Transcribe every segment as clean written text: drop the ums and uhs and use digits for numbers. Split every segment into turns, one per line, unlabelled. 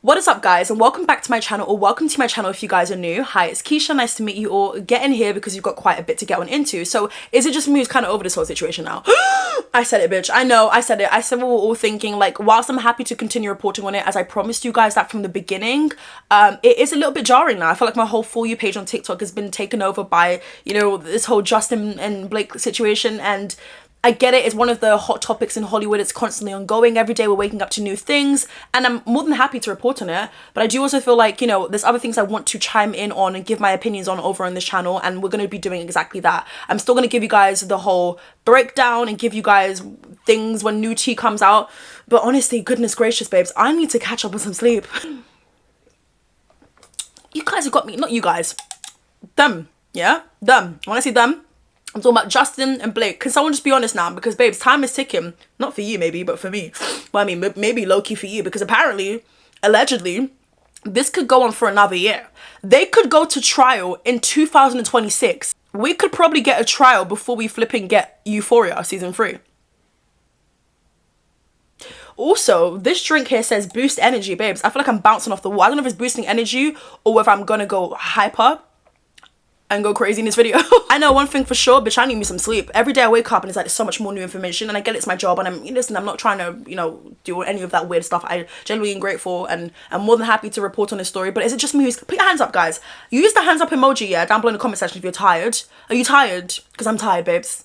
What is up, guys, and welcome back to my channel, or welcome to my channel if you guys are new. Hi, it's Keisha. Nice to meet you all. Get in here because you've got quite a bit to get on into. So is it just me who's kind of over this whole situation now? I said it, bitch. I know, I said it. I said what we're all thinking. Like, whilst I'm happy to continue reporting on it, as I promised you guys that from the beginning, it is a little bit jarring now. I feel like my whole For You page on TikTok has been taken over by, you know, this whole Justin and Blake situation, and I get it, it's one of the hot topics in Hollywood. It's constantly ongoing. Every day we're waking up to new things, and I'm more than happy to report on it. But I do also feel like, you know, there's other things I want to chime in on and give my opinions on over on this channel, and we're going to be doing exactly that. I'm still going to give you guys the whole breakdown and give you guys things when new tea comes out. But honestly, goodness gracious, babes, I need to catch up on some sleep. You guys have got me, not you guys, them, yeah? Them. When I say them, I'm talking about Justin and Blake. Can someone just be honest now? Because, babes, time is ticking. Not for you, maybe, but for me. Well, I mean, maybe low-key for you. Because apparently, allegedly, this could go on for another year. They could go to trial in 2026. We could probably get a trial before we flipping get Euphoria Season 3. Also, this drink here says boost energy, babes. I feel like I'm bouncing off the wall. I don't know if it's boosting energy or whether I'm gonna go hyper and go crazy in this video. I know one thing for sure, bitch, I need me some sleep. Every day I wake up and it's like, there's so much more new information, and I get it's my job, and I'm not trying to, you know, do any of that weird stuff. I genuinely am grateful, and I'm more than happy to report on this story. But is it just me who's, put your hands up, guys. Use the hands up emoji, yeah, down below in the comment section if you're tired. Are you tired? Because I'm tired, babes.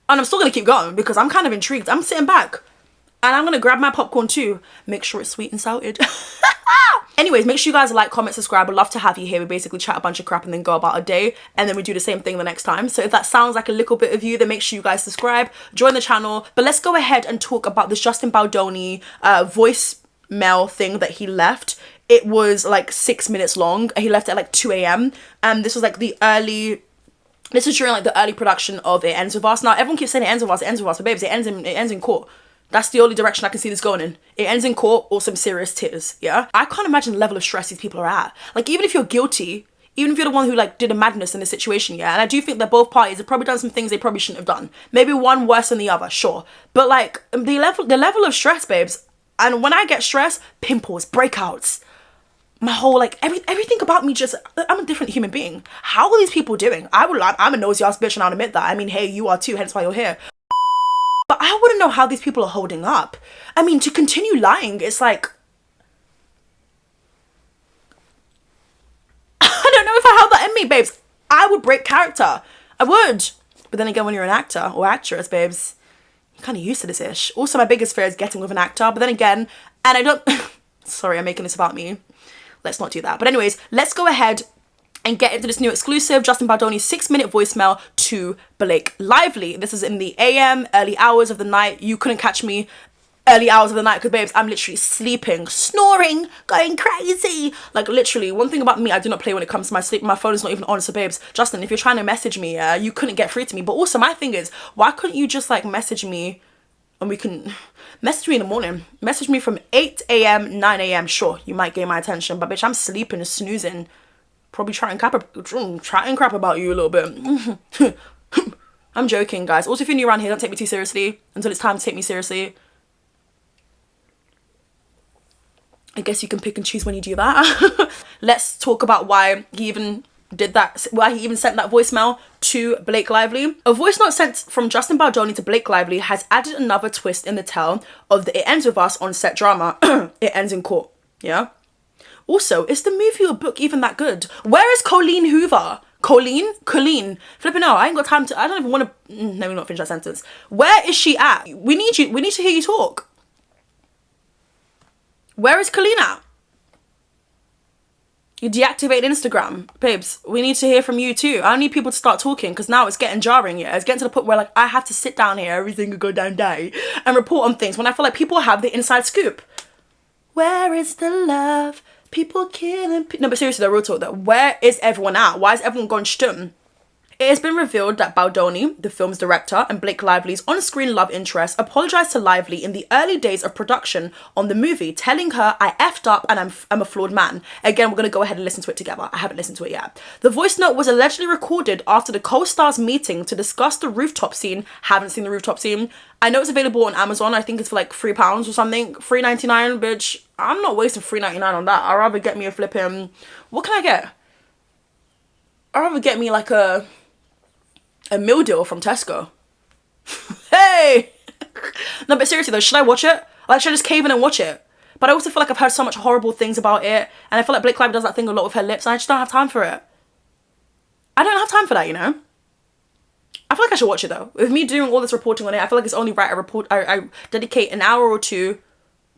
And I'm still gonna keep going because I'm kind of intrigued. I'm sitting back. And I'm gonna grab my popcorn too. Make sure it's sweet and salted. Anyways, make sure you guys like, comment, subscribe. I'd love to have you here. We basically chat a bunch of crap and then go about a day, and then we do the same thing the next time. So if that sounds like a little bit of you, then make sure you guys subscribe, join the channel. But let's go ahead and talk about this Justin Baldoni voicemail thing that he left. It was like 6 minutes long. He left at like 2 a.m. and this was like this is during like the early production of It Ends With Us. Now everyone keeps saying it ends with us, but babes, it ends in court. That's the only direction I can see this going in. It ends in court or some serious tears, yeah? I can't imagine the level of stress these people are at. Like, even if you're guilty, even if you're the one who, like, did a madness in this situation, yeah? And I do think that both parties have probably done some things they probably shouldn't have done. Maybe one worse than the other, sure. But, like, the level of stress, babes, and when I get stressed, pimples, breakouts, my whole, like, everything about me just, I'm a different human being. How are these people doing? I'm a nosy-ass bitch, and I'll admit that. I mean, hey, you are too, hence why you're here. But I wouldn't know how these people are holding up. I mean, to continue lying, it's like, I don't know if I held that in me, babes. I would break character. I would. But then again, when you're an actor or actress, babes, you're kind of used to this ish. Also, my biggest fear is getting with an actor. But then again, and I don't, sorry, I'm making this about me. Let's not do that. But anyways, let's go ahead and get into this new exclusive Justin Baldoni 6-minute voicemail to Blake Lively. This is in the AM, early hours of the night. You couldn't catch me early hours of the night because, babes, I'm literally sleeping, snoring, going crazy. Like, literally, one thing about me, I do not play when it comes to my sleep. My phone is not even on. So, babes, Justin, if you're trying to message me, you couldn't get through to me. But also, my thing is, why couldn't you just, like, message me and we can message me in the morning? Message me from 8 a.m., 9 a.m. Sure, you might gain my attention. But, bitch, I'm sleeping and snoozing. Probably try and crap about you a little bit. I'm joking, guys. Also, if you're new around here, don't take me too seriously until it's time to take me seriously. I guess you can pick and choose when you do that. Let's talk about why he even did that, why he even sent that voicemail to Blake Lively. A voice note sent from Justin Baldoni to Blake Lively has added another twist in the tale of the It Ends With Us on set drama. It ends in court, yeah? Also, is the movie or book even that good? Where is Colleen Hoover? Colleen? Flipping out. I ain't got time to, I don't even want to, let me not finish that sentence. Where is she at? We need you, we need to hear you talk. Where is Colleen at? You deactivated Instagram. Babes, we need to hear from you too. I need people to start talking because now it's getting jarring, yeah? It's getting to the point where, like, I have to sit down here every single goddamn day and report on things when I feel like people have the inside scoop. Where is the love? People killing. No, but seriously, the real talk, though. Where is everyone at? Why is everyone gone stum? It has been revealed that Baldoni, the film's director, and Blake Lively's on-screen love interest, apologised to Lively in the early days of production on the movie, telling her, "I effed up and I'm a flawed man." Again, we're going to go ahead and listen to it together. I haven't listened to it yet. The voice note was allegedly recorded after the co-stars meeting to discuss the rooftop scene. Haven't seen the rooftop scene. I know it's available on Amazon. I think it's for like £3 or something. $3.99, bitch. I'm not wasting $3.99 on that. I'd rather get me a flipping... What can I get? I'd rather get me like a meal deal from Tesco. Hey! No, but seriously though, should I watch it? Like, should I just cave in and watch it? But I also feel like I've heard so much horrible things about it, and I feel like Blake Lively does that thing a lot with her lips, and I just don't have time for it. I don't have time for that, you know? I feel like I should watch it though. With me doing all this reporting on it, I feel like it's only right I dedicate an hour or two.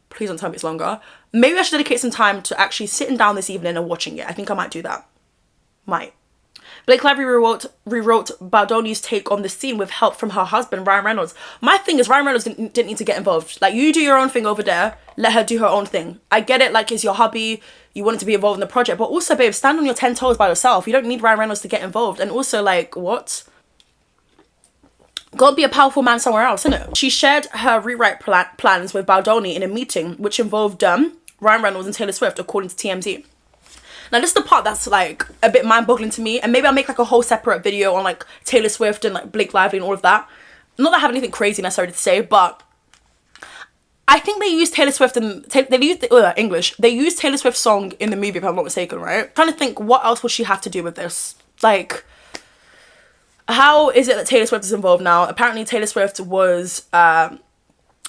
Please don't tell me it's longer. Maybe I should dedicate some time to actually sitting down this evening and watching it. I think I might do that. Might. Blake Lively rewrote Baldoni's take on the scene with help from her husband, Ryan Reynolds. My thing is, Ryan Reynolds didn't need to get involved. Like, you do your own thing over there. Let her do her own thing. I get it, like, it's your hobby. You wanted to be involved in the project. But also, babe, stand on your 10 toes by yourself. You don't need Ryan Reynolds to get involved. And also, like, what? Go be a powerful man somewhere else, innit? She shared her rewrite plans with Baldoni in a meeting, which involved Ryan Reynolds and Taylor Swift, according to TMZ. Now, this is the part that's, like, a bit mind-boggling to me. And maybe I'll make, like, a whole separate video on, like, Taylor Swift and, like, Blake Lively and all of that. Not that I have anything crazy necessarily to say, but I think they used Taylor Swift and... They used Taylor Swift's song in the movie, if I'm not mistaken, right? I'm trying to think, what else would she have to do with this? Like, how is it that Taylor Swift is involved now? Apparently, Taylor Swift was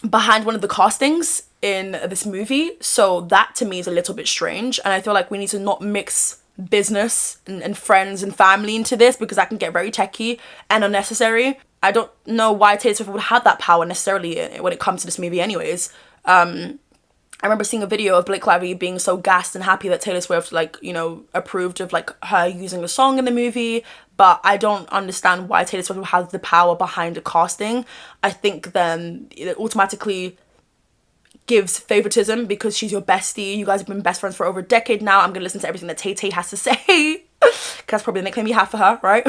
behind one of the castings in this movie, so that to me is a little bit strange, and I feel like we need to not mix business and friends and family into this, because that can get very techie and unnecessary. I don't know why Taylor Swift would have that power necessarily when it comes to this movie anyways. I remember seeing a video of Blake Lively being so gassed and happy that Taylor Swift, like, you know, approved of, like, her using a song in the movie. But I don't understand why Taylor Swift has the power behind the casting. I think then it automatically gives favoritism because she's your bestie. You guys have been best friends for over a decade now. I'm going to listen to everything that Tay-Tay has to say. Because that's probably the nickname you have for her, right?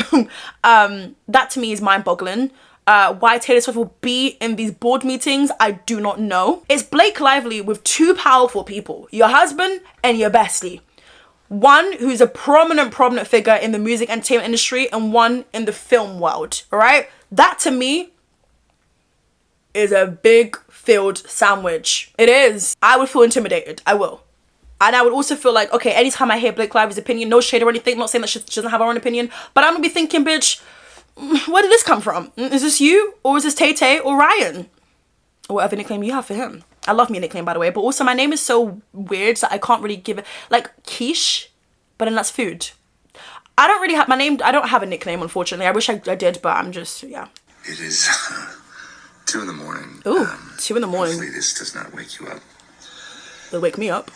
That to me is mind-boggling. Why Taylor Swift will be in these board meetings, I do not know. It's Blake Lively with two powerful people, your husband and your bestie. One who's a prominent figure in the music entertainment industry, and one in the film world, all right? That to me is a big field sandwich. It is. I would feel intimidated. I will. And I would also feel like, okay, anytime I hear Blake Lively's opinion, no shade or anything, I'm not saying that she doesn't have her own opinion, but I'm gonna be thinking, bitch, where did this come from? Is this you? Or is this Tay-Tay or Ryan? Or whatever nickname you have for him. I love me a nickname, by the way. But also, my name is so weird that I can't really give it... Like, quiche, but then that's food. I don't really have... My name... I don't have a nickname, unfortunately. I wish I did, but I'm just... Yeah.
It is 2 in the morning.
Ooh, 2 in the morning.
Hopefully this does not wake you up.
It'll wake me up.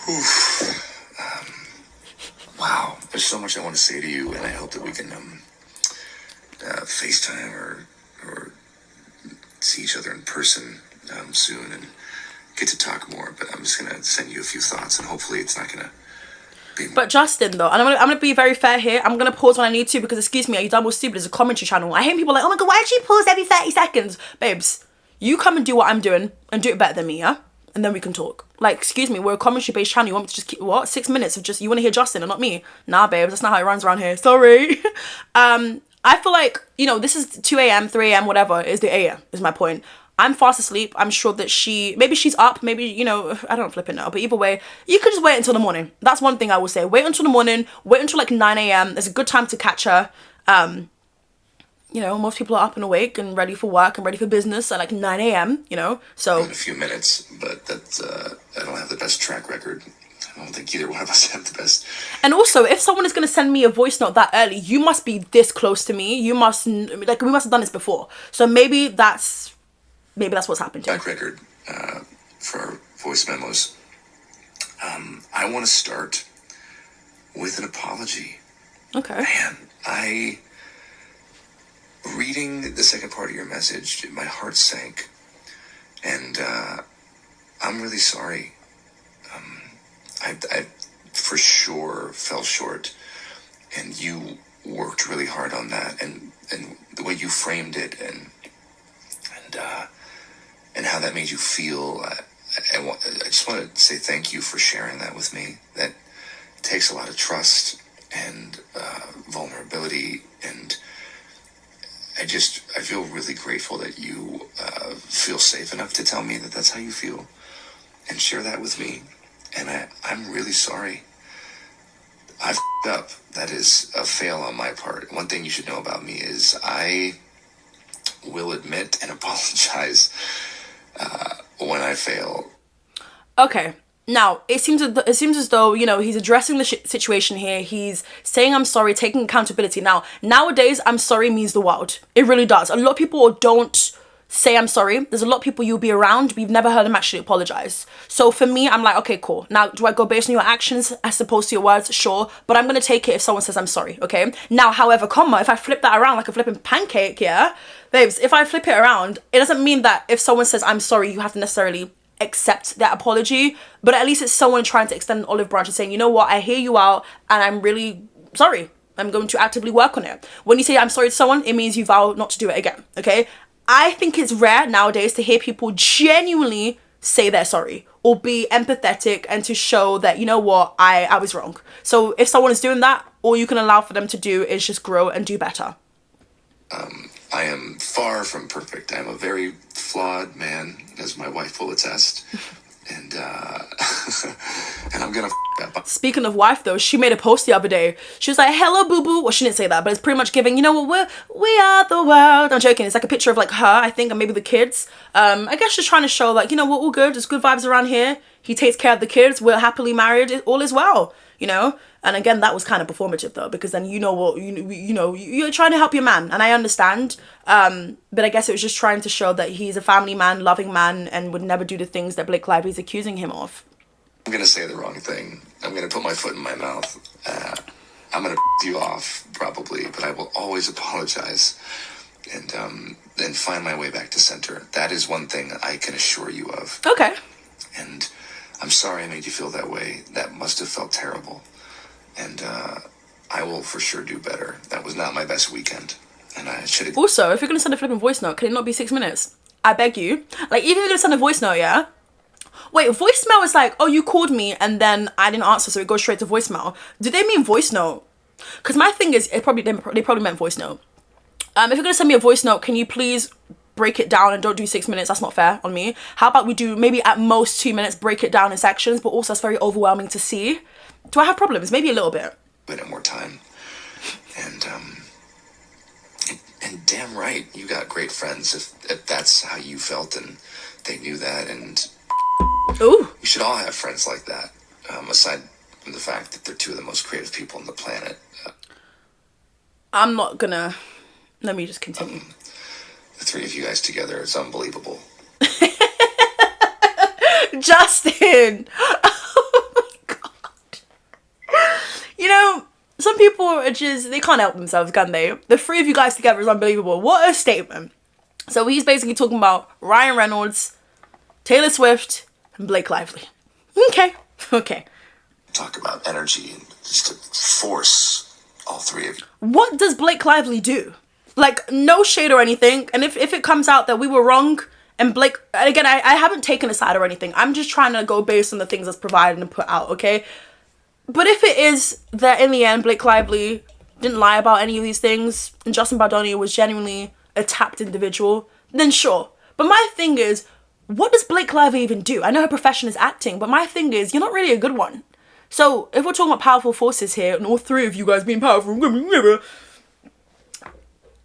Wow. There's so much I want to say to you, and I hope that we can... FaceTime or see each other in person soon and get to talk more. But I'm just gonna send you a few thoughts, and hopefully it's not gonna be.
But Justin, though, and I'm gonna be very fair here. I'm gonna pause when I need to, because excuse me, are you dumb or stupid? It's a commentary channel. I hate people like, oh my god, why did she pause every 30 seconds? Babes, you come and do what I'm doing and do it better than me, yeah? And then we can talk. Like, excuse me, we're a commentary based channel. You want me to just keep, what? 6 minutes of just, you want to hear Justin and not me? Nah, babes, that's not how it runs around here. Sorry. I feel like, you know, this is 2 a.m., 3 a.m., whatever, is the a.m., is my point. I'm fast asleep. I'm sure that maybe she's up, maybe, you know, I don't flip it now, but either way, you could just wait until the morning. That's one thing I will say. Wait until the morning, wait until like 9 a.m. It's a good time to catch her. You know, most people are up and awake and ready for work and ready for business at like 9 a.m., you know, so.
In a few minutes, but I don't have the best track record. I don't think either one of us have the best.
And also, if someone is going to send me a voice note that early, you must be this close to me. You must, like, we must have done this before. So maybe that's what's happened to you.
Track record for voice memos. I want to start with an apology.
Okay.
Man, reading the second part of your message, my heart sank. And I'm really sorry. I for sure fell short, and you worked really hard on that, and the way you framed it, and how that made you feel. I just want to say thank you for sharing that with me. That takes a lot of trust and vulnerability, and I feel really grateful that you feel safe enough to tell me that that's how you feel and share that with me. And I'm really sorry. I f***ed up. That is a fail on my part. One thing you should know about me is I will admit and apologize when I fail.
Okay. Now, it seems as though, you know, he's addressing the situation here. He's saying, I'm sorry, taking accountability. Now, nowadays, I'm sorry means the world. It really does. A lot of people don't say I'm sorry. There's a lot of people you'll be around, but you've never heard them actually apologize. So for me, I'm like, okay, cool. Now, do I go based on your actions as opposed to your words? Sure. But I'm going to take it if someone says I'm sorry, okay? Now, however, if I flip that around like a flipping pancake, yeah? Babes, if I flip it around, it doesn't mean that if someone says I'm sorry, you have to necessarily accept that apology, but at least it's someone trying to extend an olive branch and saying, you know what, I hear you out and I'm really sorry. I'm going to actively work on it. When you say I'm sorry to someone, it means you vow not to do it again, okay? I think it's rare nowadays to hear people genuinely say they're sorry or be empathetic and to show that, you know what, I was wrong. So if someone is doing that, all you can allow for them to do is just grow and do better.
I am far from perfect. I'm a very flawed man, as my wife will attest. And and I'm gonna up.
Speaking of wife, though, she made a post the other day. She was like, hello, boo-boo. Well, she didn't say that, but it's pretty much giving, you know what, we are the world. I'm joking. It's like a picture of like her, I think, and maybe the kids. I guess just trying to show like, you know, we're all good. There's good vibes around here. He takes care of the kids. We're happily married. All is well, you know? And again, that was kind of performative though, because then you know what, you know, you're trying to help your man, and I understand. But I guess it was just trying to show that he's a family man, loving man, and would never do the things that Blake Lively's accusing him of.
I'm gonna say the wrong thing. I'm gonna put my foot in my mouth. I'm gonna you off probably, but I will always apologize and then find my way back to center. That is one thing I can assure you of.
Okay.
And I'm sorry I made you feel that way. That must have felt terrible. And I will for sure do better. That was not my best weekend, and I should have.
Also, if you're gonna send a flipping voice note, can it not be 6 minutes? I beg you. Like, even if you're gonna send a voice note, yeah. Wait, voicemail is like, oh, you called me and then I didn't answer, so it goes straight to voicemail. Do they mean voice note? Because my thing is, they probably meant voice note. If you're gonna send me a voice note, can you please break it down and don't do 6 minutes? That's not fair on me. How about we do maybe at most 2 minutes, break it down in sections, but also it's very overwhelming to see. Do I have problems? Maybe a little bit.
Bit more time. And damn right, you got great friends if that's how you felt and they knew that. And
ooh,
we should all have friends like that. Aside from the fact that they're two of the most creative people on the planet.
I'm not gonna. Let me just continue.
The three of you guys together is unbelievable.
Justin! Oh my god. You know, some people are just, they can't help themselves, can they? The three of you guys together is unbelievable. What a statement. So he's basically talking about Ryan Reynolds, Taylor Swift, and Blake Lively. Okay.
Talk about energy and just to force all three of you.
What does Blake Lively do? Like, no shade or anything. And if it comes out that we were wrong, and Blake, again, I haven't taken a side or anything. I'm just trying to go based on the things that's provided and put out, okay? But if it is that in the end, Blake Lively didn't lie about any of these things, and Justin Baldoni was genuinely a tapped individual, then sure. But my thing is, what does Blake Lively even do? I know her profession is acting, but my thing is, you're not really a good one. So if we're talking about powerful forces here, and all three of you guys being powerful,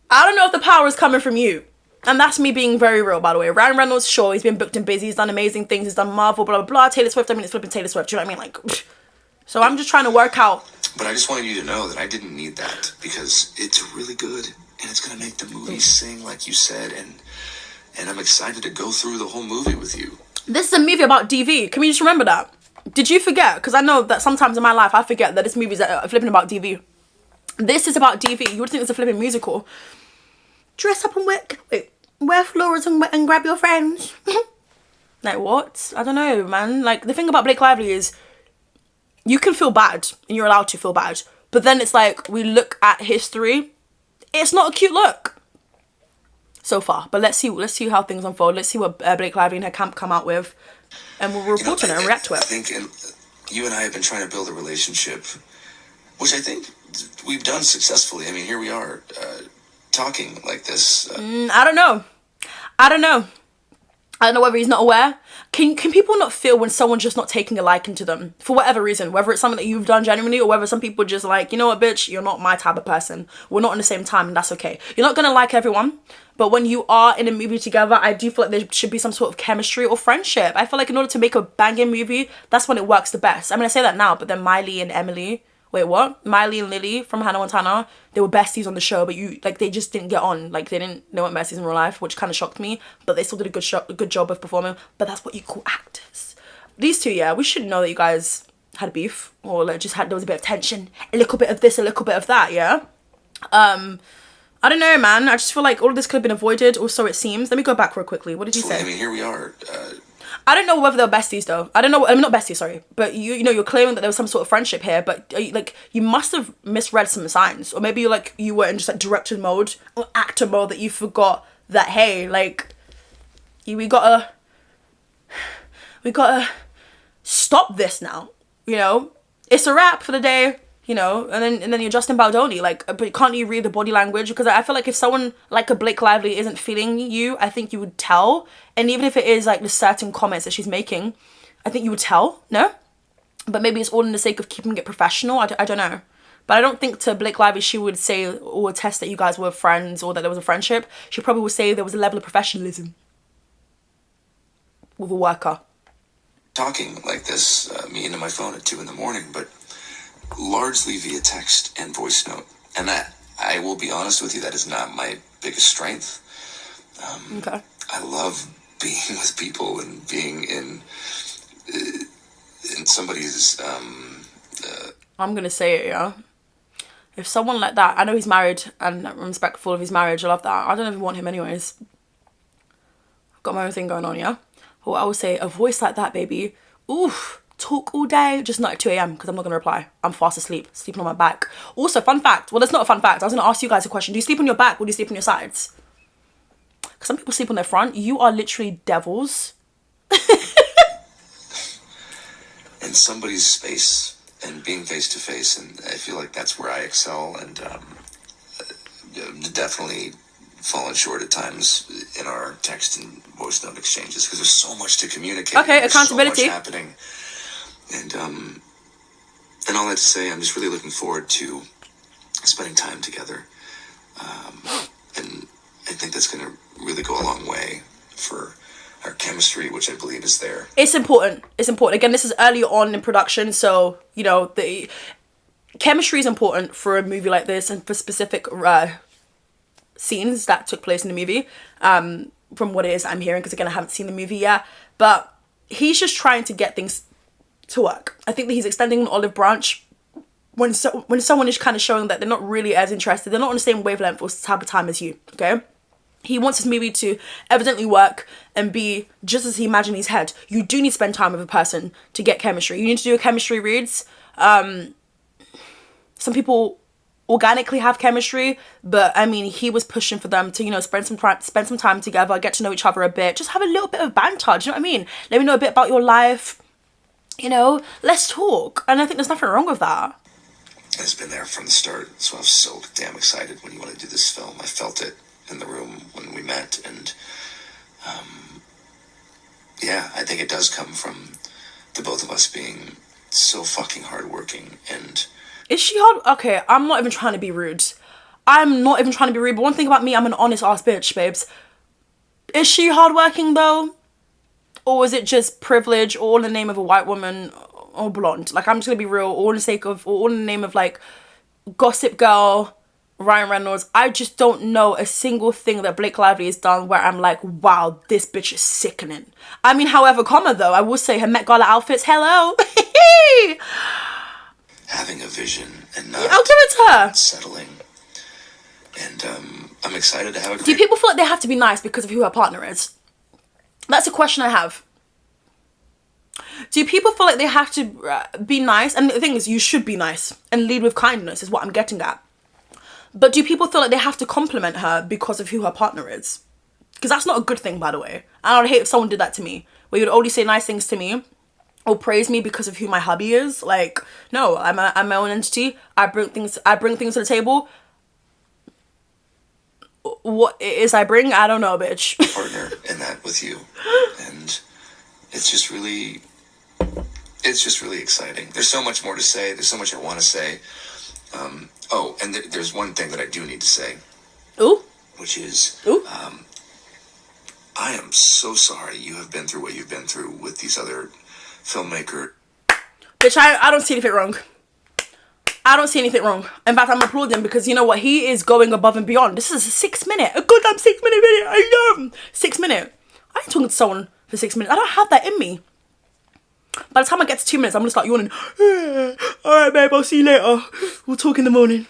I don't know if the power is coming from you. And that's me being very real, by the way. Ryan Reynolds, sure, he's been booked and busy. He's done amazing things. He's done Marvel, blah, blah, blah. Taylor Swift, I mean, it's flipping Taylor Swift. Do you know what I mean? Like, so I'm just trying to work out.
But I just wanted you to know that I didn't need that because it's really good. And it's going to make the movie sing, like you said. And I'm excited to go through the whole movie with you.
This is a movie about DV. Can we just remember that? Did you forget? Because I know that sometimes in my life, I forget that this movie is flipping about DV. This is about DV. You would think it's a flipping musical. Dress up and wear florals and grab your friends. Like, what? I don't know, man. Like, the thing about Blake Lively is you can feel bad and you're allowed to feel bad, But then it's like, we look at history, it's not a cute look so far. But let's see how things unfold. Let's see what Blake Lively and her camp come out with, and we'll report on it and react to it.
I think you and I have been trying to build a relationship, which I think we've done successfully. I mean, here we are, talking like this.
I don't know whether he's not aware. Can people not feel when someone's just not taking a liking to them for whatever reason, whether it's something that you've done genuinely or whether some people just like, you know what, bitch, you're not my type of person, we're not in the same time, and that's okay. You're not gonna like everyone, but when you are in a movie together, I do feel like there should be some sort of chemistry or friendship. I feel like in order to make a banging movie, that's when it works the best. I mean, I say that now, but then Miley and Emily, wait, what? Miley and Lily from Hannah Montana, they were besties on the show, but they just didn't get on. Like, they weren't besties in real life, which kind of shocked me, but they still did a good job of performing. But that's what you call actors. These two, yeah, we should know that you guys had beef, or like there was a bit of tension, a little bit of this, a little bit of that, yeah? I don't know, man. I just feel like all of this could have been avoided, or so it seems. Let me go back real quickly. What did you say?
I mean, here we are.
I don't know whether they're besties though. I don't know. I mean, not besties, sorry. But you're claiming that there was some sort of friendship here. But you must have misread some signs, or maybe you were in just like director mode or actor mode that you forgot that, hey, like, we gotta stop this now. You know, it's a wrap for the day. You know, and then you're Justin Baldoni, like, but can't you read the body language? Because I feel like if someone like a Blake Lively isn't feeling you, I think you would tell. And even if it is like the certain comments that she's making, I think you would tell, no? But maybe it's all in the sake of keeping it professional, I don't know. But I don't think to Blake Lively she would say or attest that you guys were friends or that there was a friendship. She probably would say there was a level of professionalism with a worker.
Talking like this, me into my phone at 2 a.m, but largely via text and voice note. And that, I will be honest with you, that is not my biggest strength.
Okay.
I love being with people and being in somebody's...
I'm going to say it, yeah. If someone like that, I know he's married and I'm respectful of his marriage, I love that. I don't even want him anyways. I've got my own thing going on, yeah? But what I would say, a voice like that, baby, oof. Talk all day, just not at 2 a.m. because I'm not going to reply. I'm fast asleep, sleeping on my back. Also, fun fact. Well, that's not a fun fact. I was going to ask you guys a question. Do you sleep on your back or do you sleep on your sides? Because some people sleep on their front. You are literally devils.
in somebody's space and being face to face. And I feel like that's where I excel, and definitely fallen short at times in our text and voice note exchanges because there's so much to communicate.
Okay, accountability.
So much happening. And all that to say, I'm just really looking forward to spending time together. And I think that's going to really go a long way for our chemistry, which I believe is there.
It's important. It's important. Again, this is early on in production, so, you know, the chemistry is important for a movie like this and for specific scenes that took place in the movie. From what it is I'm hearing, because again, I haven't seen the movie yet. But he's just trying to get things to work. I think that he's extending an olive branch when someone is kind of showing that they're not really as interested, they're not on the same wavelength or type of time as you, okay? He wants his movie to evidently work and be just as he imagined in his head. You do need to spend time with a person to get chemistry. You need to do a chemistry reads. Some people organically have chemistry, but I mean, he was pushing for them to, you know, spend some time together, get to know each other a bit, just have a little bit of banter. Do you know what I mean? Let me know a bit about your life. You know, let's talk. And I think there's nothing wrong with that.
It's been there from the start, so I was so damn excited when you wanted to do this film. I felt it in the room when we met, and yeah, I think it does come from the both of us being so fucking hardworking. And
is she hard? Okay, I'm not even trying to be rude. But one thing about me, I'm an honest ass bitch, babes. Is she hardworking though? Or is it just privilege, all in the name of a white woman or blonde? Like, I'm just gonna be real, all in the name of like Gossip Girl, Ryan Reynolds. I just don't know a single thing that Blake Lively has done where I'm like, wow, this bitch is sickening. I mean, however, though, I will say her Met Gala outfits, hello.
having a vision and not
I'll give it to her.
Settling. And I'm excited to have a great...
Do people feel like they have to be nice because of who her partner is? That's a question I have. Do people feel like they have to be nice? And the thing is, you should be nice and lead with kindness is what I'm getting at. But do people feel like they have to compliment her because of who her partner is? Because that's not a good thing, by the way. And I would hate if someone did that to me, where you'd only say nice things to me or praise me because of who my hubby is. Like, no, I'm my own entity. I bring things to the table. What it is I bring, I don't know, bitch.
Partner in that with you, and it's just really exciting. There's so much more to say. There's so much I want to say. And there's one thing that I do need to say.
Ooh.
Which is,
Ooh.
I am so sorry you have been through what you've been through with these other filmmakers.
Bitch, I don't see anything wrong. I don't see anything wrong. In fact, I'm applauding because you know what? He is going above and beyond. This is a goddamn 6 minute video. I know. 6 minute. I ain't talking to someone for 6 minutes. I don't have that in me. By the time I get to 2 minutes, I'm gonna start yawning. Alright, babe, I'll see you later. We'll talk in the morning.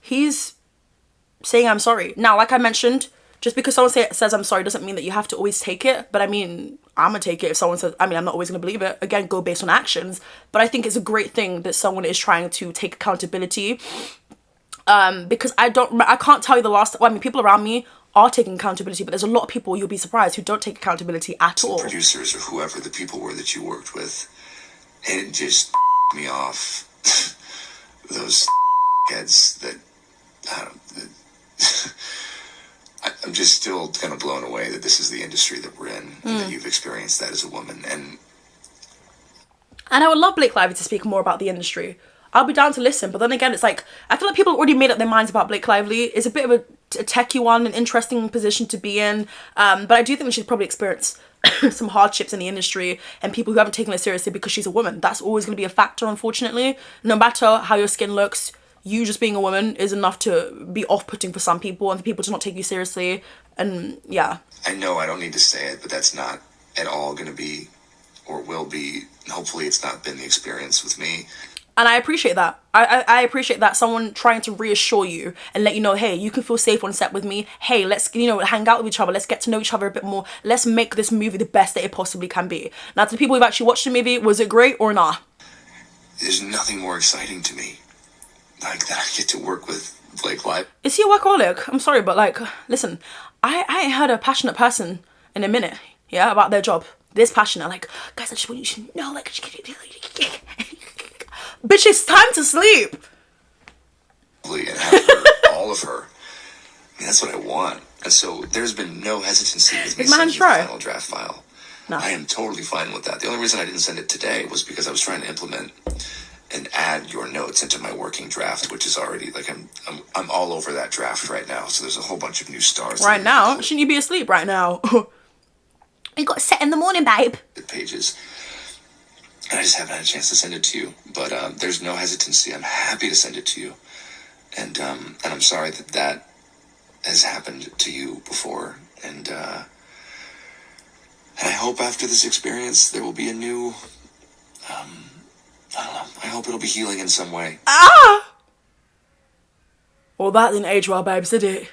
He's saying I'm sorry. Now, like I mentioned, just because someone says I'm sorry doesn't mean that you have to always take it. But I mean, I'm gonna take it if someone says, I'm not always gonna believe it. Again, go based on actions. But I think it's a great thing that someone is trying to take accountability. Because I can't tell you the last, people around me are taking accountability, but there's a lot of people, you'll be surprised, who don't take accountability at all.
Producers or whoever the people were that you worked with, it just me off. Those heads that, I'm just still kind of blown away that this is the industry that we're in, and that you've experienced that as a woman. And
I would love Blake Lively to speak more about the industry. I'll be down to listen, but then again, it's like, I feel like people already made up their minds about Blake Lively. It's a bit of a techie one, an interesting position to be in, but I do think that she's probably experienced some hardships in the industry, and people who haven't taken it seriously because she's a woman. That's always going to be a factor, unfortunately. No matter how your skin looks, you just being a woman is enough to be off-putting for some people and for people to not take you seriously. And yeah,
I know I don't need to say it, but that's not at all going to be, or will be, hopefully it's not been the experience with me.
And I appreciate that. I appreciate that, someone trying to reassure you and let you know, hey, you can feel safe on set with me. Hey, let's, hang out with each other. Let's get to know each other a bit more. Let's make this movie the best that it possibly can be. Now, to the people who've actually watched the movie, was it great or not?
There's nothing more exciting to me like that I get to work with Blake Lively.
Is he a workaholic? I'm sorry, but like, listen, I ain't heard a passionate person in a minute, yeah, about their job. This passionate, like, guys, I just want you to know, like, bitch, it's time to sleep.
And have her, all of her. I mean, that's what I want. And so there's been no hesitancy with me sending the final draft file. No. I am totally fine with that. The only reason I didn't send it today was because I was trying to implement and add your notes into my working draft, which is already like I'm all over that draft right now. So there's a whole bunch of new stars.
Right now? Shouldn't you be asleep right now? You got set in the morning, babe.
Pages. And I just haven't had a chance to send it to you. But there's no hesitancy. I'm happy to send it to you. And I'm sorry that has happened to you before. And I hope after this experience there will be a new, I don't know, I hope it'll be healing in some way.
Ah! Well, that didn't age well, babes, did it?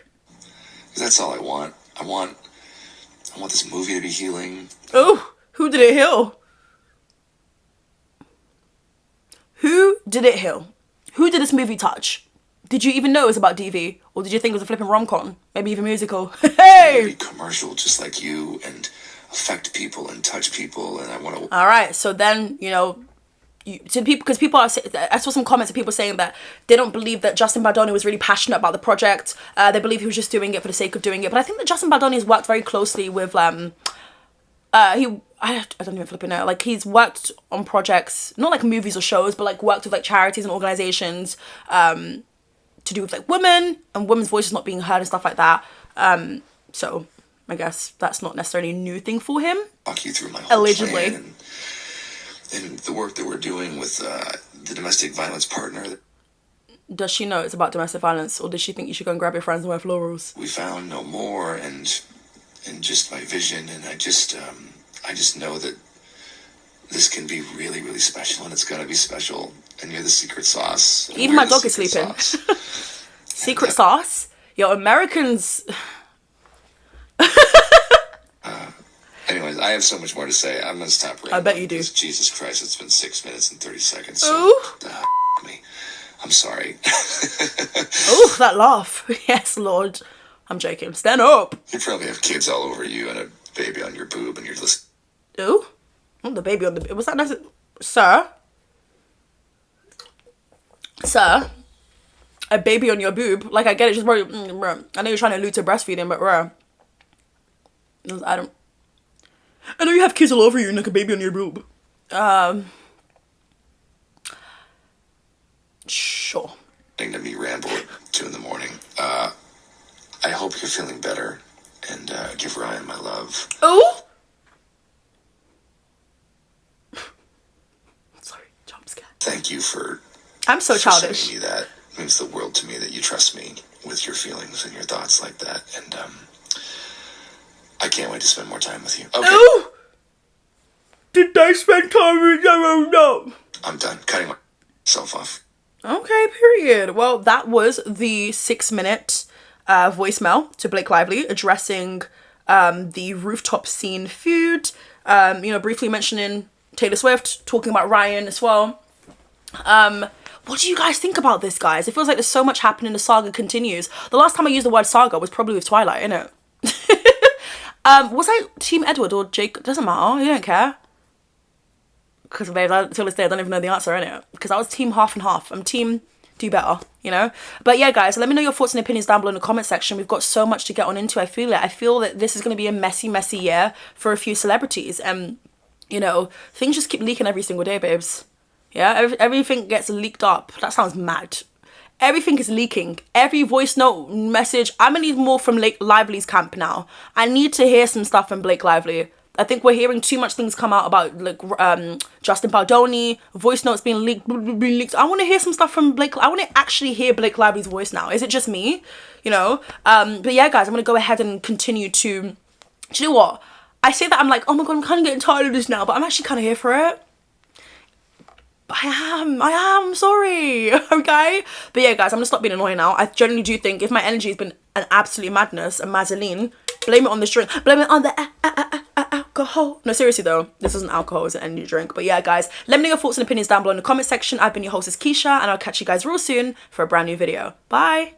Because that's all I want. I want this movie to be healing.
Oh, who did it heal? Who did it heal? Who did this movie touch? Did you even know it was about DV? Or did you think it was a flipping rom-com? Maybe even musical? Hey!
Maybe commercial, just like you, and affect people and touch people, and I want to...
Alright, so then, because people are... I saw some comments of people saying that they don't believe that Justin Baldoni was really passionate about the project. They believe he was just doing it for the sake of doing it. But I think that Justin Baldoni has worked very closely with... I don't even flipping know. Like, he's worked on projects, not like movies or shows, but like worked with like charities and organizations to do with like women and women's voices not being heard and stuff like that. So I guess that's not necessarily a new thing for him.
Walk you through my whole
allegedly
plan and the work that we're doing with the domestic violence partner.
Does she know it's about domestic violence, or does she think you should go and grab your friends and wear florals?
We found no more, and just my vision, and I just know that this can be really, really special, and it's gonna be special. And you're the secret sauce.
Even my dog is sleeping. Secret sauce? Yo, Americans.
Anyways, I have so much more to say. I'm gonna stop.
I bet you do.
Jesus Christ, it's been 6 minutes and 30 seconds. So,
Ooh.
Me. I'm sorry.
Oh, that laugh. Yes, Lord. I'm joking. Stand up.
You probably have kids all over you and a baby on your boob, and you're listening.
Ooh. The baby on the... Was that nice? Sir? Sir? A baby on your boob? Like, I get it. Just, bro, I know you're trying to allude to breastfeeding, but, bro. I know you have kids all over you and like a baby on your boob. Sure.
To me ramble at 2 a.m. I hope you're feeling better, and give Ryan my love.
Oh. Sorry, jump scare.
Thank you for.
I'm so childish.
Saying me that. It means the world to me that you trust me with your feelings and your thoughts like that, and I can't wait to spend more time with you. Okay.
Oh. Did they spend time with you? Oh no.
I'm done cutting myself off.
Okay, period. Well, that was the 6-minute voicemail to Blake Lively addressing the Rooftop scene feud. Briefly mentioning Taylor Swift, talking about Ryan as well. What do you guys think about this, guys? It feels like there's so much happening. The saga continues. The last time I used the word saga was probably with Twilight, innit? Was I Team Edward or Jake? Doesn't matter. You don't care. Because, babe, until this day, I don't even know the answer, innit? Because I was team half and half. I'm team do better, you know? But yeah, guys, let me know your thoughts and opinions down below in the comment section. We've got so much to get on into. I feel it. I feel that this is going to be a messy, messy year for a few celebrities. And, things just keep leaking every single day, babes. Yeah? Everything gets leaked up. That sounds mad. Everything is leaking. Every voice note, message. I'm going to need more from Blake Lively's camp now. I need to hear some stuff from Blake Lively. I think we're hearing too much things come out about like Justin Baldoni, voice notes being leaked. I want to hear some stuff from Blake. I want to actually hear Blake Lively's voice now. Is it just me? But yeah, guys, I'm going to go ahead and continue to... Do you know what? I say that I'm like, oh my God, I'm kind of getting tired of this now, but I'm actually kind of here for it. I am sorry. Okay? But yeah, guys, I'm going to stop being annoying now. I generally do think if my energy has been an absolute madness, a mazzoline, blame it on this drink. Blame it on the alcohol. No, seriously though, this isn't alcohol, it's an energy drink. But yeah, guys, let me know your thoughts and opinions down below in the comment section. I've been your host, Itzkeisha, and I'll catch you guys real soon for a brand new video. Bye.